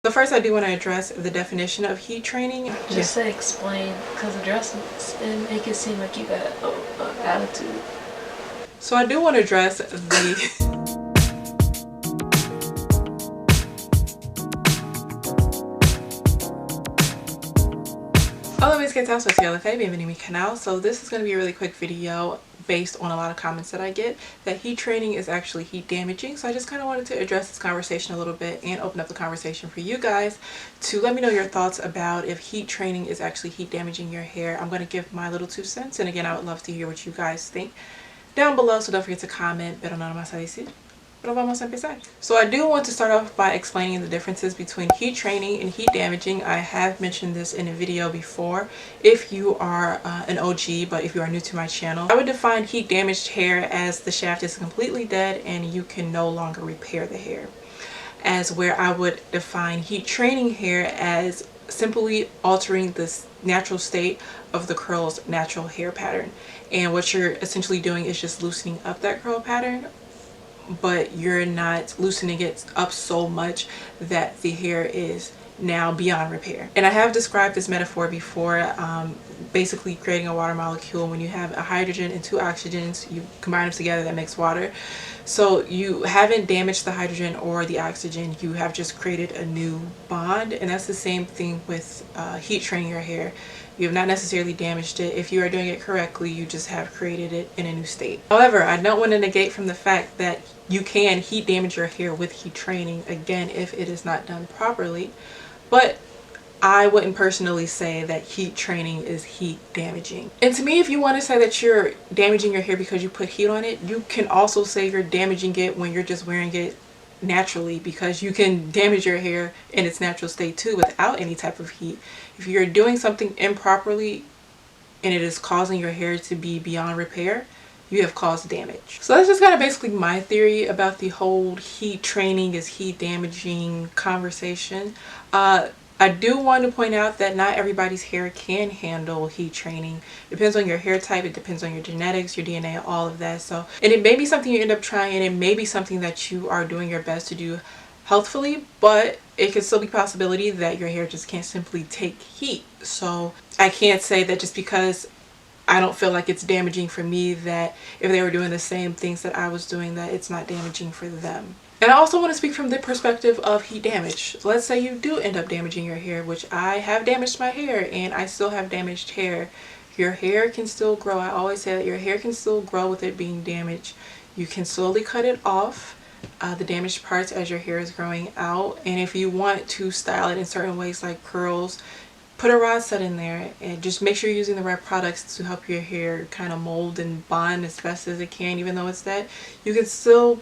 So first I do want to address the definition of heat training. Just say explain, because addressing and make it seem like you got an attitude. So I do want to address the Hola mis que tal, soy LaFaye, bienvenido a mi canal. So this is going to be a really quick video based on a lot of comments that I get that heat training is actually heat damaging. So I just kind of wanted to address this conversation a little bit and open up the conversation for you guys to let me know your thoughts about if heat training is actually heat damaging your hair. I'm going to give my little 2 cents, and again I would love to hear what you guys think down below, so don't forget to comment. Pero nada más a decir. Pero vamos a empezar. So I do want to start off by explaining the differences between heat training and heat damaging. I have mentioned this in a video before if you are an OG, but if you are new to my channel, I would define heat damaged hair as the shaft is completely dead and you can no longer repair the hair. As where I would define heat training hair as simply altering this natural state of the curl's natural hair pattern. And what you're essentially doing is just loosening up that curl pattern, but you're not loosening it up so much that the hair is now beyond repair. And I have described this metaphor before, basically creating a water molecule. When you have a hydrogen and 2 oxygens, you combine them together, that makes water. So you haven't damaged the hydrogen or the oxygen, you have just created a new bond. And that's the same thing with heat training your hair. You have not necessarily damaged it. If you are doing it correctly, you just have created it in a new state. However, I don't want to negate from the fact that you can heat damage your hair with heat training, again, if it is not done properly. But I wouldn't personally say that heat training is heat damaging. And to me, if you want to say that you're damaging your hair because you put heat on it, you can also say you're damaging it when you're just wearing it naturally, because you can damage your hair in its natural state too without any type of heat. If you're doing something improperly and it is causing your hair to be beyond repair, you have caused damage. So that's just kind of basically my theory about the whole heat training is heat damaging conversation. I do want to point out that not everybody's hair can handle heat training. It depends on your hair type, it depends on your genetics, your DNA, all of that. So, and it may be something you end up trying, and it may be something that you are doing your best to do healthfully, but it could still be a possibility that your hair just can't simply take heat. So I can't say that just because I don't feel like it's damaging for me, that if they were doing the same things that I was doing, that it's not damaging for them. And I also want to speak from the perspective of heat damage. So let's say you do end up damaging your hair, which I have damaged my hair and I still have damaged hair. Your hair can still grow. I always say that your hair can still grow with it being damaged. You can slowly cut it off, the damaged parts, as your hair is growing out. And if you want to style it in certain ways like curls, put a rod set in there and just make sure you're using the right products to help your hair kind of mold and bond as best as it can. Even though it's dead, you can still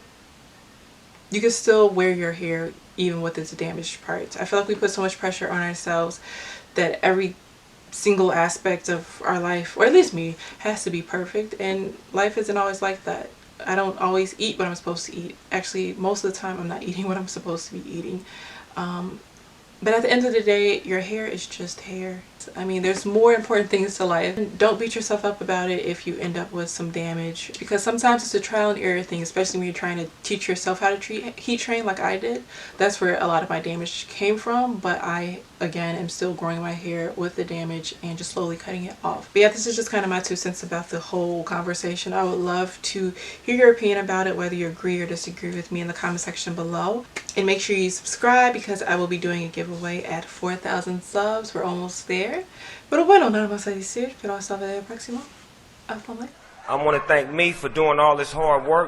wear your hair even with its damaged parts. I feel like we put so much pressure on ourselves that every single aspect of our life, or at least me, has to be perfect, and life isn't always like that. I don't always eat what I'm supposed to eat. Actually, most of the time I'm not eating what I'm supposed to be eating. But at the end of the day, your hair is just hair. I mean, there's more important things to life. Don't beat yourself up about it if you end up with some damage, because sometimes it's a trial and error thing, especially when you're trying to teach yourself how to heat train like I did. That's where a lot of my damage came from, but I, again, am still growing my hair with the damage and just slowly cutting it off. But yeah, this is just kind of my 2 cents about the whole conversation. I would love to hear your opinion about it, whether you agree or disagree with me, in the comment section below. And make sure you subscribe, because I will be doing a giveaway at 4,000 subs. We're almost there. Pero bueno, nada más a decir, pero hasta el próximo. Hasta luego. I want to thank me for doing all this hard work.